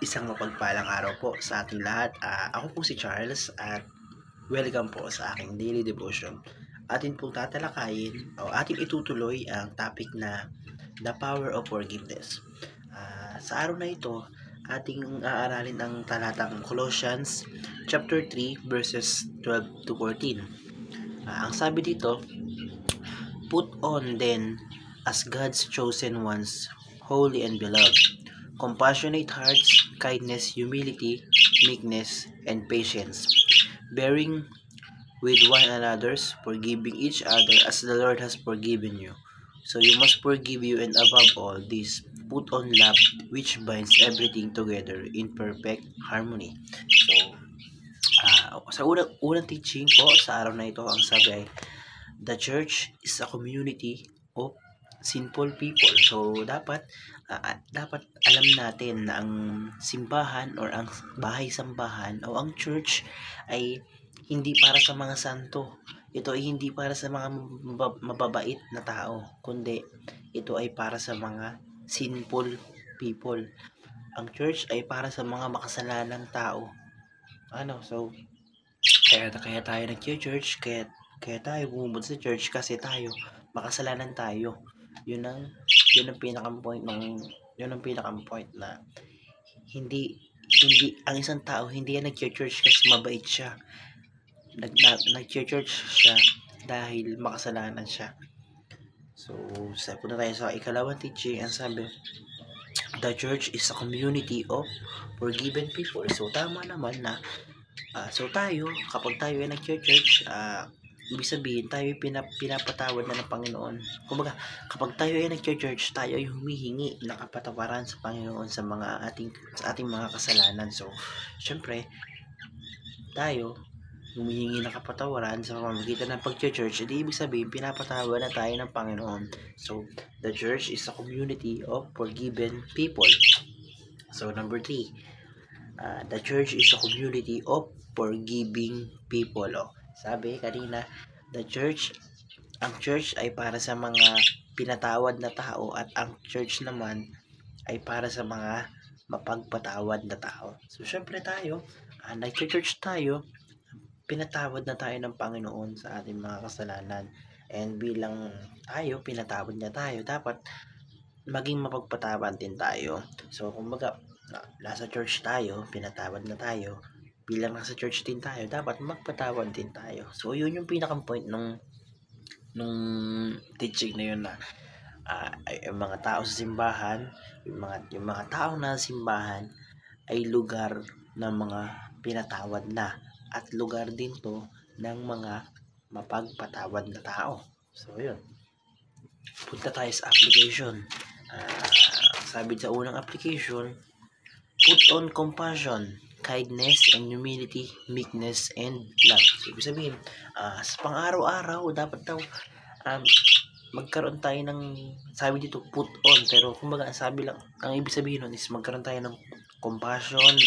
Isang mapagpalang araw po sa ating lahat. Ako po si Charles at welcome po sa aking daily devotion. Atin pong tatalakayin o atin itutuloy ang topic na The Power of Forgiveness. Sa araw na ito, ating aaralin ang talatang Colossians chapter 3 verses 12 to 14. Ang sabi dito, "Put on then as God's chosen ones, holy and beloved, compassionate hearts, kindness, humility, meekness, and patience, bearing with one another, forgiving each other as the Lord has forgiven you. So you must forgive you, and above all this, put on love, which binds everything together in perfect harmony." So, sa unang teaching po sa araw na ito, ang sabi ay, the church is a community of sinful people. So, dapat alam natin na ang simbahan or ang bahay-sambahan o ang church ay hindi para sa mga santo. Ito ay hindi para sa mga mababait na tao, kundi ito ay para sa mga sinful people. Ang church ay para sa mga makasalanang tao. So, kaya tayo nag-church, kaya tayo pumunta sa church kasi tayo, makasalanan tayo. Yun ang pinakang point na hindi ang isang tao hindi yan nag-church kasi mabait siya. Nag-church siya dahil makasalanan siya. So, punta tayo sa ikalawang teaching. Ang sabi, the church is a community of forgiven people. So, tama naman na tayo, kapag tayo ay nag-church, ibig sabihin tayo ay pinapatawad na ng Panginoon. Kumbaga, kapag tayo ay nag-church, tayo ay humihingi ng kapatawaran sa Panginoon sa ating mga kasalanan. So, syempre, tayo humihingi ng kapatawaran sa pamamagitan ng pag-church, ibig sabihin pinapatawad na tayo ng Panginoon. So, the church is a community of forgiven people. So, number 3, the church is a community of forgiving people. Sabi kanina, ang church ay para sa mga pinatawad na tao at ang church naman ay para sa mga mapagpatawad na tao. So, syempre tayo, nag-church tayo, pinatawad na tayo ng Panginoon sa ating mga kasalanan. And bilang tayo, pinatawad na tayo, dapat maging mapagpatawad din tayo. So, kumbaga, nasa church tayo, pinatawad na tayo, bilang nasa church din tayo, dapat magpatawad din tayo. So, yun yung pinakang point nung teaching na yun na yung mga tao sa simbahan, yung mga tao na simbahan ay lugar ng mga pinatawad na at lugar din to ng mga mapagpatawad na tao. So, yun. Punta tayo sa application. Sabi sa unang application, put on compassion, kindness, and humility, meekness, and love. So, ibig sabihin, sa pang-araw-araw, dapat daw magkaroon tayo ng, sabi dito, put on. Pero, kumbaga, ang ibig sabihin nun is magkaroon tayo ng compassion,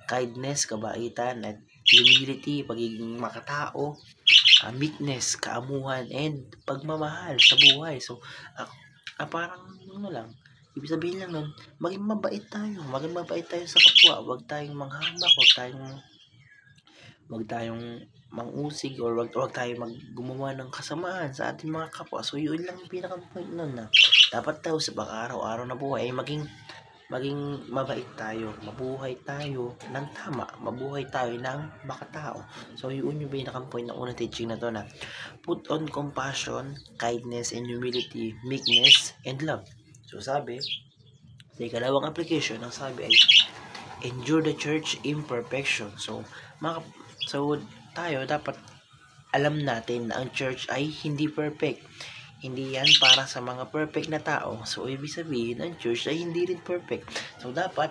kindness, kabaitan, at humility, pagiging makatao, meekness, kaamuhan, and pagmamahal sa buhay. So, parang, ibig sabihin lang nun, maging mabait tayo sa kapwa, huwag tayong manghamak, huwag tayong mangusig, or huwag tayong gumawa ng kasamaan sa ating mga kapwa. So, yun lang yung pinaka-point nun na dapat tayo sa pang-araw-araw na buhay ay maging mabait tayo, mabuhay tayo ng tama, mabuhay tayo ng makatao. So, yun yung pinaka-point ng unang teaching na to na put on compassion, kindness, and humility, meekness, and love. So, sabi, sa ikalawang application, ang sabi ay, endure the church imperfection. So, tayo dapat alam natin na ang church ay hindi perfect. Hindi yan para sa mga perfect na tao. So, ibig sabihin, ang church ay hindi rin perfect. So, dapat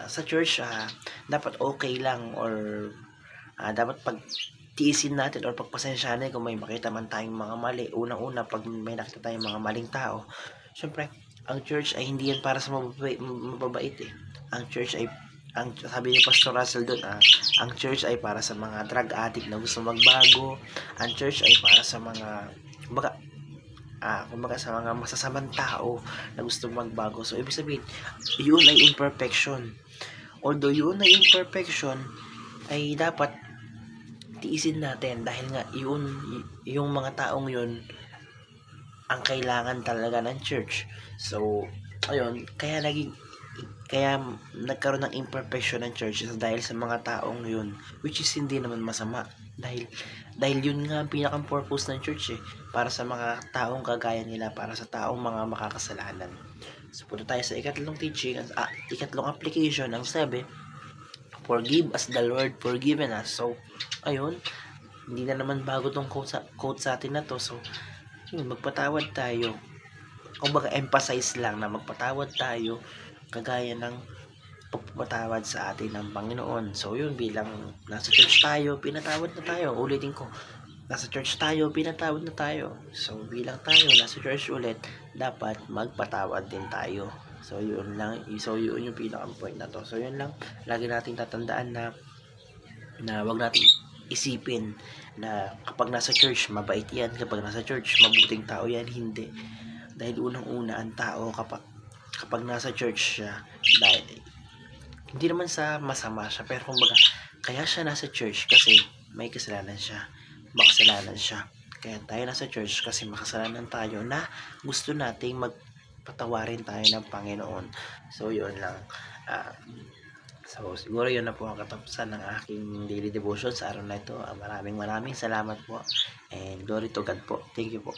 sa church, dapat okay lang, or dapat pagtiisin natin or pagpasensyahan kung may makita man tayong mga mali. Unang-una, pag may nakita tayong mga maling tao, syempre, ang church ay hindi yan para sa mababait eh. Ang church ay, sabi ni Pastor Russell doon, ang church ay para sa mga drug addict na gusto magbago. Ang church ay para sa mga, kumbaga sa mga masasamang tao na gusto magbago. So, ibig sabihin, yun ay imperfection. although yun na imperfection ay dapat tiisin natin dahil nga yung mga taong yun ang kailangan talaga ng church. So ayun, kaya nagkaroon ng imperfection ng church dahil sa mga taong yun, which is hindi naman masama dahil yun nga ang pinakang purpose ng church para sa mga taong kagaya nila, para sa taong mga makakasalanan. So punta tayo sa ikatlong teaching, ikatlong application. Ang sabi, forgive as the Lord forgiven us. So ayun, hindi na naman bago tong quote sa atin na to. So yun, magpatawad tayo, kumbaga emphasize lang na magpatawad tayo kagaya ng pagpapatawad sa atin ng Panginoon. So yun, bilang nasa church tayo, pinatawad na tayo. Ulitin ko, nasa church tayo, pinatawad na tayo. So bilang tayo nasa church ulit, dapat magpatawad din tayo. So yun lang, so yun yung pinakang point na to. So yun lang, lagi nating tatandaan na wag natin isipin na kapag nasa church mabait yan, kapag nasa church mabuting tao yan. Hindi, dahil unang-una ang tao kapag nasa church siya, dahil hindi naman sa masama siya, pero kumbaga kaya siya nasa church kasi may kasalanan siya, makasalanan siya. Kaya tayo nasa church kasi makasalanan tayo na gusto nating magpatawarin tayo ng Panginoon. So yun lang. So siguro yun na po ang katapusan ng aking daily devotion sa araw na ito. Maraming salamat po, and glory to God po. Thank you po.